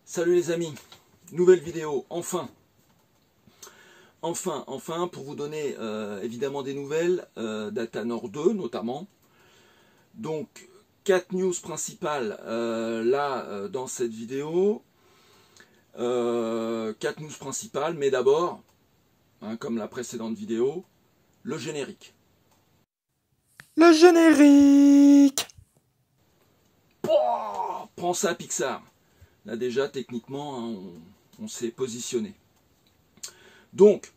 Salut les amis, nouvelle vidéo, enfin, pour vous donner évidemment des nouvelles d'Athanor 2 notamment. Donc, 4 news principales dans cette vidéo. 4 news principales, mais d'abord, comme la précédente vidéo, le générique. Le générique. Pouah, prends ça Pixar. Là déjà, techniquement, on s'est positionné. Donc,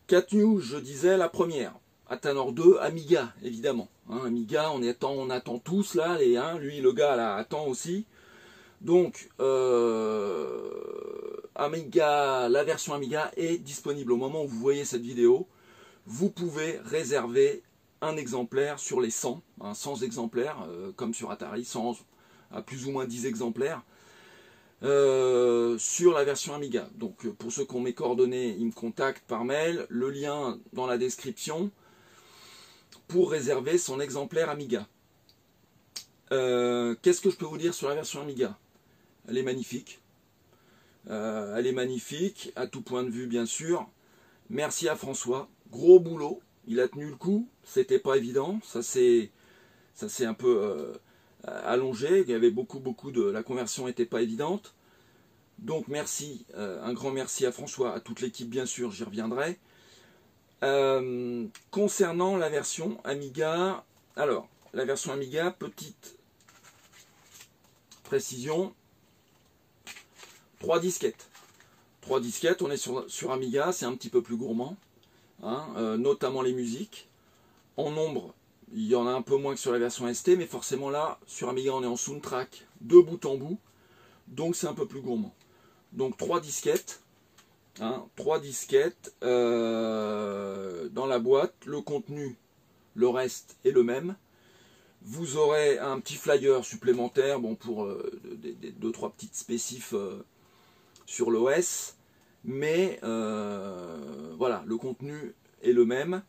4 news, je disais, la première. Athanor 2, Amiga, évidemment. Amiga, on attend tous là, lui, le gars là, attend aussi. Donc, Amiga, la version Amiga est disponible au moment où vous voyez cette vidéo. Vous pouvez réserver un exemplaire sur les 100, 100 exemplaires, comme sur Atari, 100 à plus ou moins 10 exemplaires. Sur la version Amiga. Donc pour ceux qui ont mes coordonnées, ils me contactent par mail, le lien dans la description pour réserver son exemplaire Amiga. Qu'est-ce que je peux vous dire sur la version Amiga? Elle est magnifique. Elle est magnifique, à tout point de vue bien sûr. Merci à François, gros boulot, il a tenu le coup, c'était pas évident, ça s'est un peu allongé, il y avait beaucoup la conversion n'était pas évidente. Donc merci, un grand merci à François, à toute l'équipe bien sûr, j'y reviendrai. Concernant la version Amiga, alors la version Amiga, petite précision, 3 disquettes. 3 disquettes, on est sur Amiga, c'est un petit peu plus gourmand, notamment les musiques. En nombre, il y en a un peu moins que sur la version ST, mais forcément là, sur Amiga, on est en soundtrack de bout en bout, donc c'est un peu plus gourmand. Donc 3 disquettes, 3 disquettes dans la boîte, le contenu, le reste est le même. Vous aurez un petit flyer supplémentaire, bon pour 2-3 petites spécifs sur l'OS, mais voilà, le contenu est le même.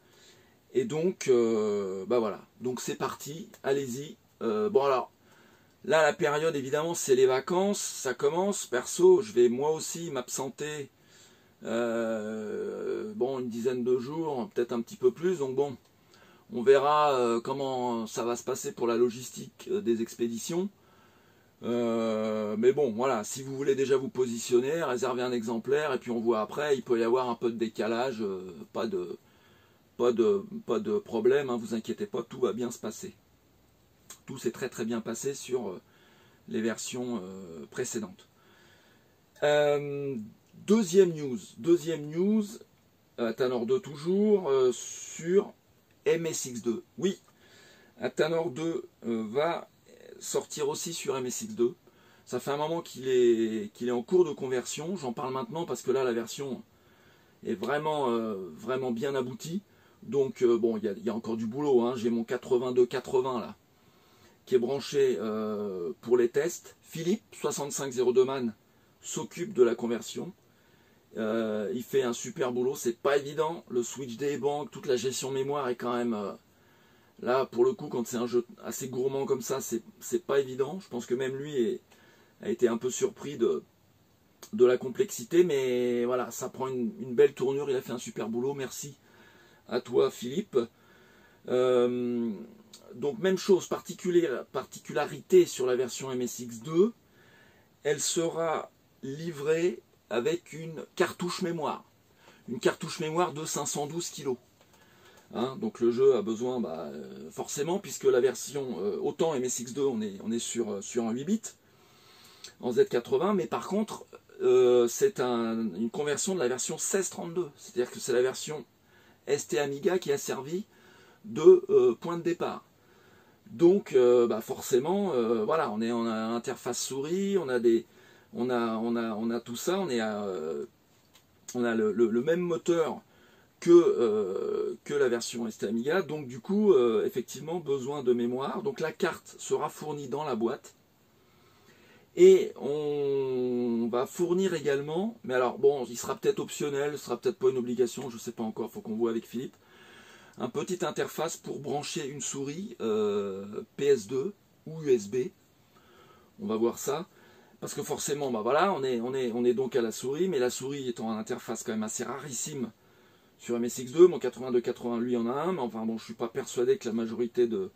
Et donc, voilà, donc c'est parti, allez-y. Bon alors, là la période évidemment c'est les vacances, ça commence, perso, je vais moi aussi m'absenter, une dizaine de jours, peut-être un petit peu plus, donc bon, on verra comment ça va se passer pour la logistique des expéditions. Mais bon, voilà, si vous voulez déjà vous positionner, réservez un exemplaire, et puis on voit après, il peut y avoir un peu de décalage, pas de problème, vous inquiétez pas, tout va bien se passer. Tout s'est très très bien passé sur les versions précédentes. Deuxième news, Athanor 2 toujours, sur MSX2. Oui, Athanor 2 va sortir aussi sur MSX2. Ça fait un moment qu'il est en cours de conversion, j'en parle maintenant parce que là la version est vraiment bien aboutie. Donc bon, il y a encore du boulot, j'ai mon 8280 là, qui est branché pour les tests. Philippe, 6502 man, s'occupe de la conversion. Il fait un super boulot, c'est pas évident. Le switch des banques, toute la gestion mémoire est quand même... là, pour le coup, quand c'est un jeu assez gourmand comme ça, c'est pas évident. Je pense que même lui a été un peu surpris de la complexité, mais voilà, ça prend une belle tournure. Il a fait un super boulot, merci à toi Philippe. Donc même chose, particularité sur la version MSX2, elle sera livrée avec une cartouche mémoire. Une cartouche mémoire de 512 kg. Donc le jeu a besoin, forcément, puisque la version, autant MSX2, on est sur un 8 bits, en Z80, mais par contre, c'est une conversion de la version 1632. C'est-à-dire que c'est la version ST Amiga qui a servi de point de départ. Donc forcément, voilà, on a interface souris, on a tout ça, on a le même moteur que la version ST Amiga, donc du coup effectivement besoin de mémoire. Donc la carte sera fournie dans la boîte. Et on va fournir également, mais alors bon, il sera peut-être optionnel, ce sera peut-être pas une obligation, je ne sais pas encore, il faut qu'on voit avec Philippe, un petite interface pour brancher une souris PS2 ou USB. On va voir ça. Parce que forcément, bah voilà, on est donc à la souris, mais la souris étant une interface quand même assez rarissime sur MSX2, mon 8280 lui en a un, mais enfin bon, je suis pas persuadé que la majorité de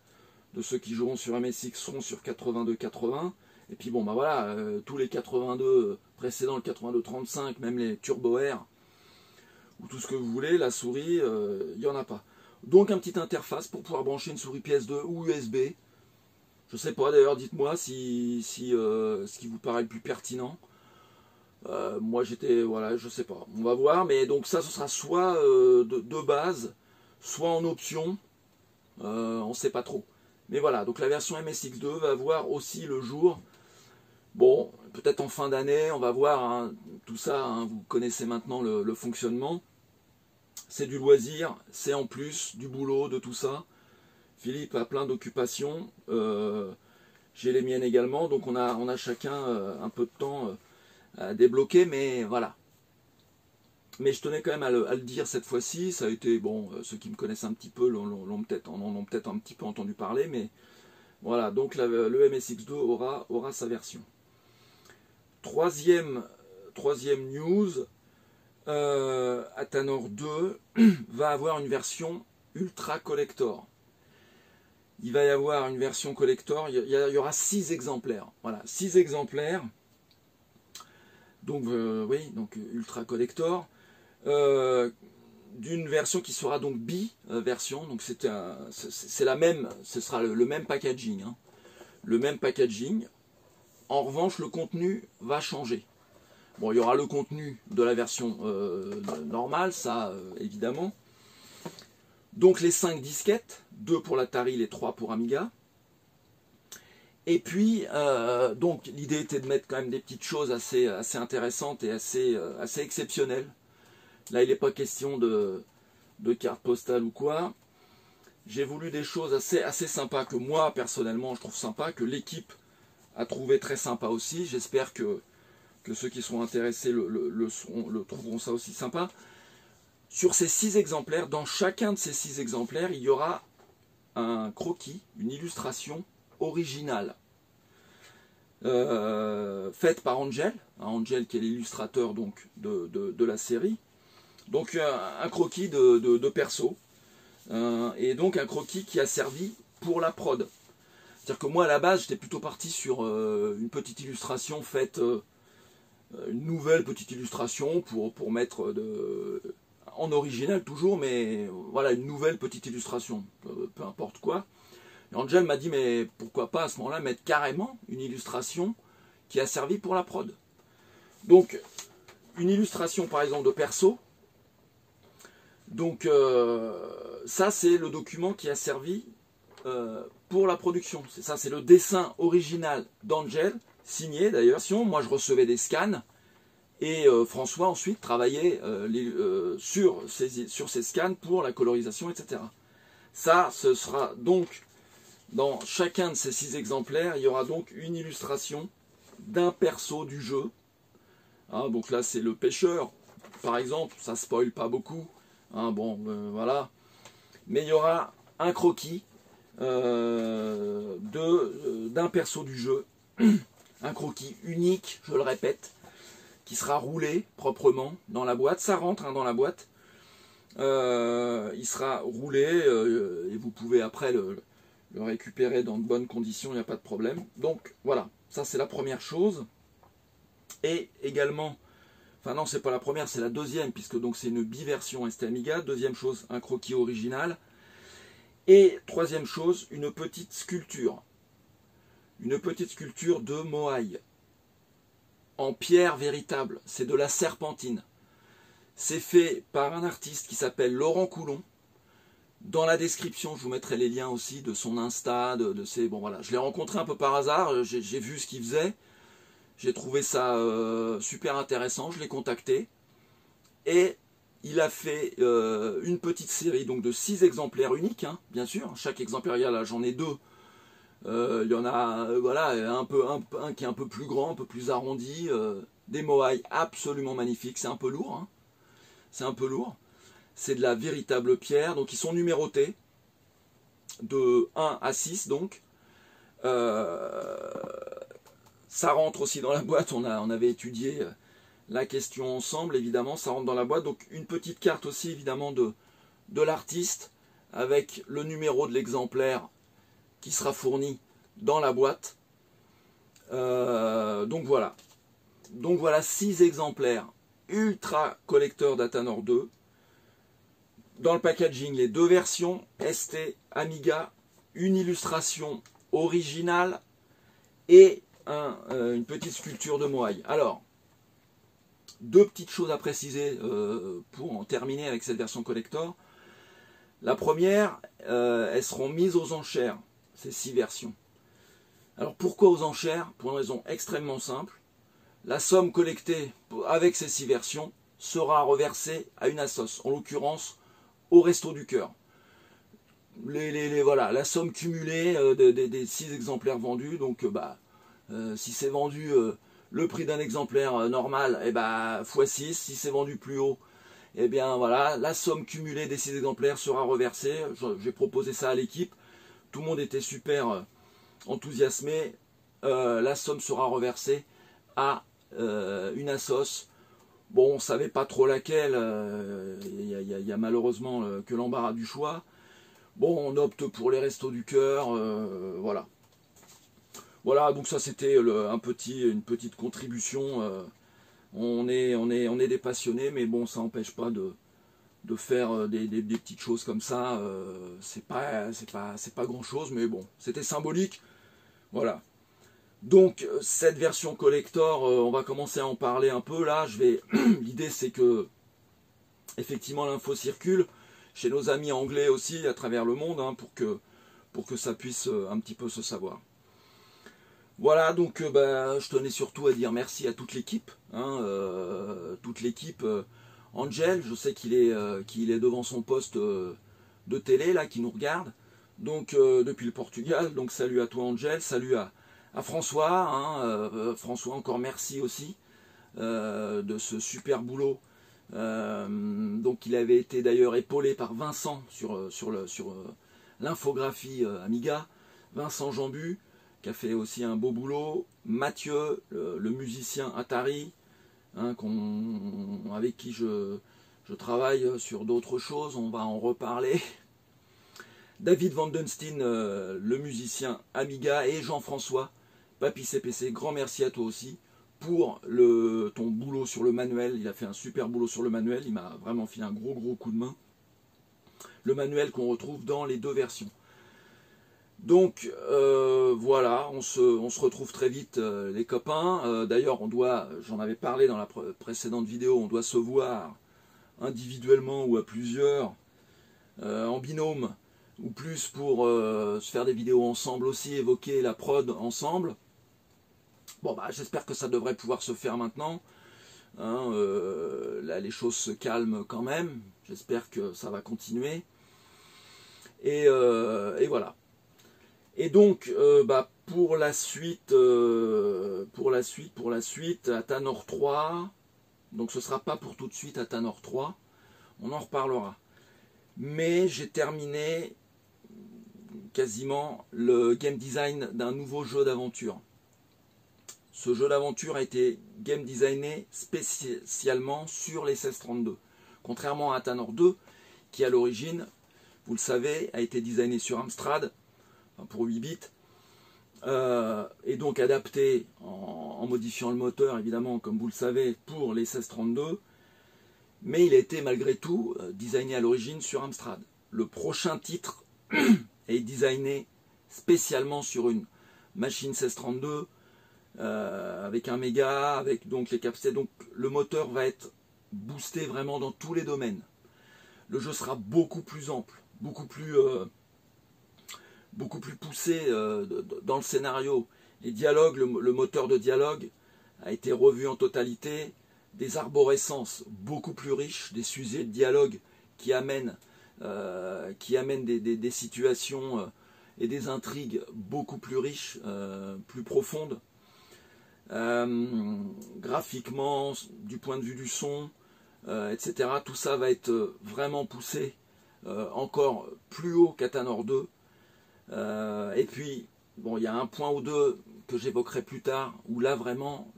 ceux qui joueront sur MSX seront sur 8280. Et puis bon, bah voilà, tous les 82 précédents, le 8235, même les Turbo Air, ou tout ce que vous voulez, la souris, il n'y en a pas. Donc une petite interface pour pouvoir brancher une souris PS2 ou USB. Je sais pas d'ailleurs, dites-moi ce qui vous paraît le plus pertinent. Moi j'étais, voilà, je sais pas, on va voir, mais donc ça ce sera soit de base, soit en option, on sait pas trop. Mais voilà, donc la version MSX2 va voir aussi le jour. Bon, peut-être en fin d'année, on va voir, hein, tout ça, hein, vous connaissez maintenant le fonctionnement. C'est du loisir, c'est en plus du boulot, de tout ça. Philippe a plein d'occupations, j'ai les miennes également, donc on a chacun un peu de temps à débloquer, mais voilà. Mais je tenais quand même à le dire cette fois-ci, ça a été, bon, ceux qui me connaissent un petit peu en ont peut-être un petit peu entendu parler, mais voilà, donc le MSX2 aura sa version. Troisième news, Athanor 2 va avoir une version Ultra Collector. Il va y avoir une version collector, il y aura 6 exemplaires. Voilà, 6 exemplaires. Donc oui, donc Ultra Collector. D'une version qui sera donc bi-version. Donc c'est la même, ce sera le même packaging. Hein. Le même packaging. En revanche, le contenu va changer. Bon, il y aura le contenu de la version normale, ça évidemment. Donc les 5 disquettes, 2 pour l'Atari, les 3 pour Amiga. Et puis, donc l'idée était de mettre quand même des petites choses assez intéressantes et assez exceptionnelles. Là, il n'est pas question de carte postale ou quoi. J'ai voulu des choses assez sympas que moi, personnellement, je trouve sympa, que l'équipe a trouvé très sympa aussi. J'espère que ceux qui seront intéressés le trouveront ça aussi sympa. Sur ces 6 exemplaires, dans chacun de ces 6 exemplaires, il y aura un croquis, une illustration originale. Faite par Angel, Angel qui est l'illustrateur donc de la série. Donc un croquis de perso, et donc un croquis qui a servi pour la prod. C'est-à-dire que moi à la base j'étais plutôt parti sur une petite illustration faite, une nouvelle petite illustration pour mettre en original toujours, mais voilà, une nouvelle petite illustration, peu importe quoi. Et Angel m'a dit mais pourquoi pas à ce moment-là mettre carrément une illustration qui a servi pour la prod. Donc une illustration par exemple de perso. Donc ça c'est le document qui a servi pour la production. Ça c'est le dessin original d'Angel, signé d'ailleurs. Moi je recevais des scans et François ensuite travaillait sur ces scans pour la colorisation, etc. Ça, ce sera donc dans chacun de ces 6 exemplaires, il y aura donc une illustration d'un perso du jeu. Hein, donc là c'est le pêcheur par exemple, ça spoil pas beaucoup. Hein, bon, voilà. Mais il y aura un croquis d'un perso du jeu. Un croquis unique, je le répète, qui sera roulé proprement dans la boîte. Ça rentre hein, dans la boîte. Il sera roulé et vous pouvez après le récupérer dans de bonnes conditions, il n'y a pas de problème. Donc voilà, ça c'est la première chose. Et également... Enfin non, c'est pas la première, c'est la deuxième, puisque donc c'est une biversion ST Amiga. Deuxième chose, un croquis original. Et troisième chose, une petite sculpture. Une petite sculpture de Moai. En pierre véritable. C'est de la serpentine. C'est fait par un artiste qui s'appelle Laurent Coulon. Dans la description, je vous mettrai les liens aussi de son Insta, de ses... Bon voilà, je l'ai rencontré un peu par hasard, j'ai vu ce qu'il faisait. J'ai trouvé ça super intéressant, je l'ai contacté. Et il a fait une petite série donc de 6 exemplaires uniques, hein, bien sûr. Chaque exemplaire, là j'en ai 2. Il y en a voilà, un qui est un peu plus grand, un peu plus arrondi. Des Moai absolument magnifiques, c'est un peu lourd. Hein. C'est un peu lourd. C'est de la véritable pierre, donc ils sont numérotés. De 1 à 6 donc. Ça rentre aussi dans la boîte, on avait étudié la question ensemble, évidemment, ça rentre dans la boîte. Donc une petite carte aussi, évidemment, de l'artiste, avec le numéro de l'exemplaire qui sera fourni dans la boîte. Donc voilà. Donc voilà 6 exemplaires ultra collector d'Athanor 2. Dans le packaging, les 2 versions, ST, Amiga, une illustration originale et une petite sculpture de Moai. Alors, 2 petites choses à préciser pour en terminer avec cette version collector. La première, elles seront mises aux enchères, ces 6 versions. Alors pourquoi aux enchères? Pour une raison extrêmement simple. La somme collectée avec ces 6 versions sera reversée à une assoce, en l'occurrence au Resto du Cœur. Voilà, la somme cumulée des 6 exemplaires vendus, donc si c'est vendu le prix d'un exemplaire normal, x6, si c'est vendu plus haut, voilà, la somme cumulée des 6 exemplaires sera reversée. J'ai proposé ça à l'équipe, tout le monde était super enthousiasmé. La somme sera reversée à une assoce. Bon, on ne savait pas trop laquelle, il y a malheureusement que l'embarras du choix. Bon, on opte pour les Restos du Cœur, voilà. Voilà, donc ça c'était une petite contribution. On est des passionnés, mais bon, ça n'empêche pas de faire des petites choses comme ça. C'est pas grand chose, mais bon, c'était symbolique. Voilà. Donc cette version collector, on va commencer à en parler un peu là. L'idée c'est que effectivement l'info circule chez nos amis anglais aussi à travers le monde, hein, pour que ça puisse un petit peu se savoir. Voilà, donc je tenais surtout à dire merci à toute l'équipe, hein, Angel, je sais qu'il est devant son poste de télé là, qui nous regarde, donc depuis le Portugal. Donc salut à toi Angel, salut à François, hein, François, encore merci aussi de ce super boulot. Donc il avait été d'ailleurs épaulé par Vincent sur l'infographie Amiga, Vincent Jambu, qui a fait aussi un beau boulot, Mathieu, le musicien Atari, hein, avec qui je travaille sur d'autres choses, on va en reparler. David Vandenstein, le musicien Amiga, et Jean-François, Papy CPC, grand merci à toi aussi pour ton boulot sur le manuel. Il a fait un super boulot sur le manuel, il m'a vraiment filé un gros coup de main. Le manuel qu'on retrouve dans les 2 versions. Donc voilà, on se retrouve très vite les copains. D'ailleurs, j'en avais parlé dans la précédente vidéo, on doit se voir individuellement ou à plusieurs, en binôme, ou plus, pour se faire des vidéos ensemble aussi, évoquer la prod ensemble. Bon j'espère que ça devrait pouvoir se faire maintenant. Hein, là les choses se calment quand même. J'espère que ça va continuer. Et voilà. Et donc pour la suite, Athanor 3. Donc ce sera pas pour tout de suite Athanor 3. On en reparlera. Mais j'ai terminé quasiment le game design d'un nouveau jeu d'aventure. Ce jeu d'aventure a été game designé spécialement sur les 1632. Contrairement à Athanor 2, qui à l'origine, vous le savez, a été designé sur Amstrad, pour 8 bits, et donc adapté en modifiant le moteur, évidemment, comme vous le savez, pour les 1632. Mais il a été malgré tout designé à l'origine sur Amstrad. Le prochain titre est designé spécialement sur une machine 1632, avec un méga, avec donc les capacités. Donc le moteur va être boosté vraiment dans tous les domaines. Le jeu sera beaucoup plus ample, beaucoup plus poussé dans le scénario. Les dialogues, le moteur de dialogue a été revu en totalité. Des arborescences beaucoup plus riches, des sujets de dialogue qui amènent des situations et des intrigues beaucoup plus riches, plus profondes. Graphiquement, du point de vue du son, etc. Tout ça va être vraiment poussé encore plus haut qu'Athanor 2. Et puis, bon, il y a un point ou deux que j'évoquerai plus tard, où là vraiment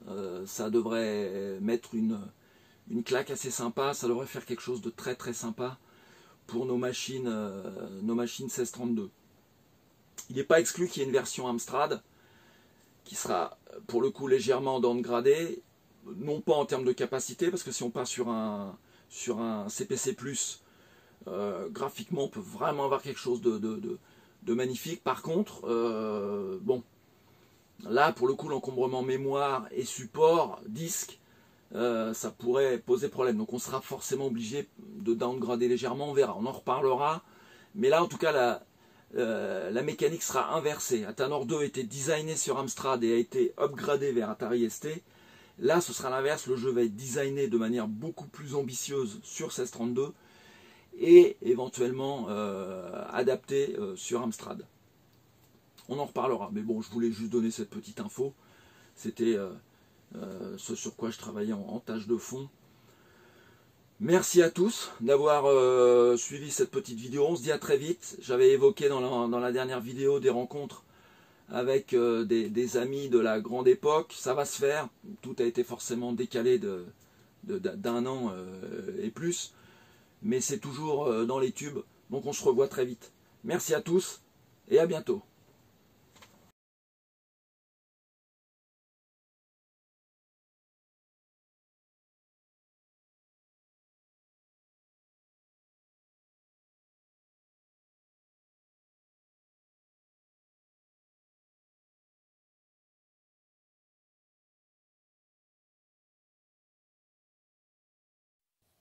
ça devrait mettre une claque assez sympa, ça devrait faire quelque chose de très très sympa pour nos machines 1632. Il n'est pas exclu qu'il y ait une version Amstrad qui sera pour le coup légèrement downgradée, non pas en termes de capacité, parce que si on passe sur un CPC+, graphiquement on peut vraiment avoir quelque chose de magnifique. Par contre, bon, là pour le coup l'encombrement mémoire et support, disque, ça pourrait poser problème. Donc on sera forcément obligé de downgrader légèrement, on verra, on en reparlera. Mais là en tout cas la mécanique sera inversée. Athanor 2 était designé sur Amstrad et a été upgradé vers Atari ST. Là ce sera l'inverse, le jeu va être designé de manière beaucoup plus ambitieuse sur 1632 et éventuellement adapté sur Amstrad. On en reparlera, mais bon, je voulais juste donner cette petite info. C'était ce sur quoi je travaillais en tâche de fond. Merci à tous d'avoir suivi cette petite vidéo. On se dit à très vite. J'avais évoqué dans la dernière vidéo des rencontres avec des amis de la grande époque. Ça va se faire. Tout a été forcément décalé d'un an et plus. Mais c'est toujours dans les tubes. Donc on se revoit très vite. Merci à tous et à bientôt.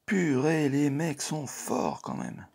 Purée, les mecs sont forts quand même.